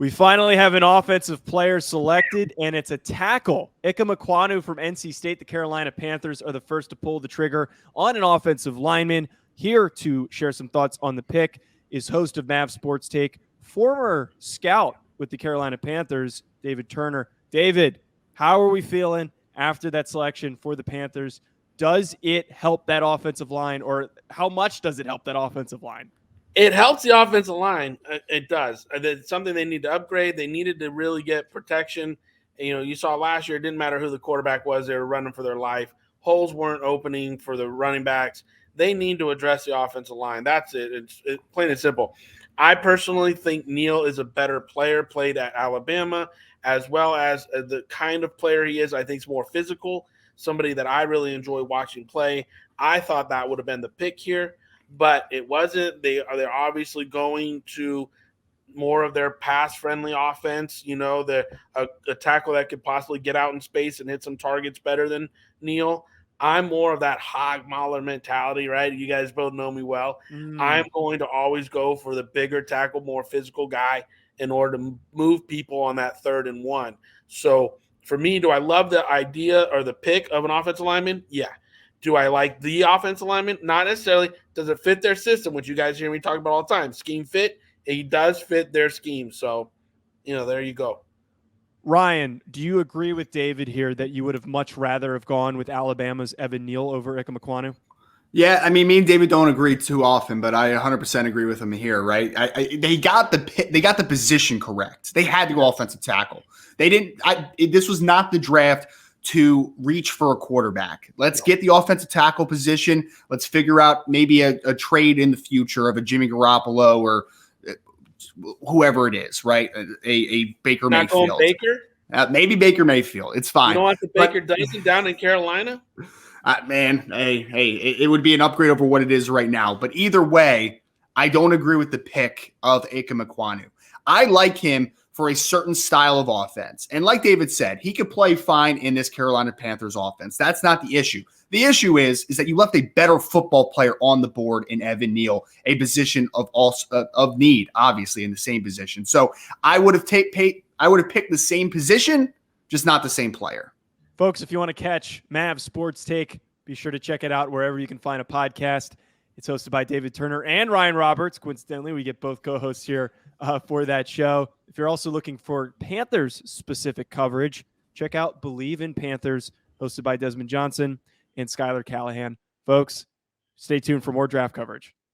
We finally have an offensive player selected, and it's a tackle. Ickey Ekwonu from NC State. The Carolina Panthers are the first to pull the trigger on an offensive lineman. Here to share some thoughts on the pick is host of Mav Sports Take, former scout with the Carolina Panthers, David Turner. David, how are we feeling after that selection for the Panthers? Does it help that offensive line, or how much does it help that offensive line? It helps the offensive line. It does. It's something they need to upgrade. They needed to really get protection. You saw last year, it didn't matter who the quarterback was. They were running for their life. Holes weren't opening for the running backs. They need to address the offensive line. That's it. It's plain and simple. I personally think Neal is a better player, played at Alabama, as well as the kind of player he is. I think he's more physical, somebody that I really enjoy watching play. I thought that would have been the pick here, but it wasn't. They're obviously going to more of their pass-friendly offense. A tackle that could possibly get out in space and hit some targets better than Neal. I'm more of that hog mauler mentality, right? You guys both know me well. I'm going to always go for the bigger tackle, more physical guy in order to move people on that 3rd and 1. So for me, do I love the idea or the pick of an offensive lineman? Yeah. Do I like the offensive lineman? Not necessarily. Does it fit their system, which you guys hear me talk about all the time? Scheme fit. He does fit their scheme. So, there you go. Ryan, do you agree with David here that you would have much rather have gone with Alabama's Evan Neal over Ickey Ekwonu? Yeah, I mean, me and David don't agree too often, but I 100% agree with him here, right? They got the position correct. They had to go offensive tackle. They didn't. This was not the draft to reach for a quarterback. Let's get the offensive tackle position. Let's figure out maybe a trade in the future of a Jimmy Garoppolo or whoever it is, right? A Baker Mayfield. Not going Baker? Maybe Baker Mayfield. It's fine. You don't want the Baker Dyson down in Carolina? Man, it would be an upgrade over what it is right now. But either way, I don't agree with the pick of Ickey Ekwonu. I like him for a certain style of offense. And like David said, he could play fine in this Carolina Panthers offense. That's not the issue. The issue is that you left a better football player on the board in Evan Neal, a position of need, obviously, in the same position. So I would have picked the same position, just not the same player. Folks, if you want to catch Mav Sports Take, be sure to check it out wherever you can find a podcast. It's hosted by David Turner and Ryan Roberts. Coincidentally, we get both co-hosts here for that show. If you're also looking for Panthers-specific coverage, check out Believe in Panthers, hosted by Desmond Johnson and Skylar Callahan. Folks, stay tuned for more draft coverage.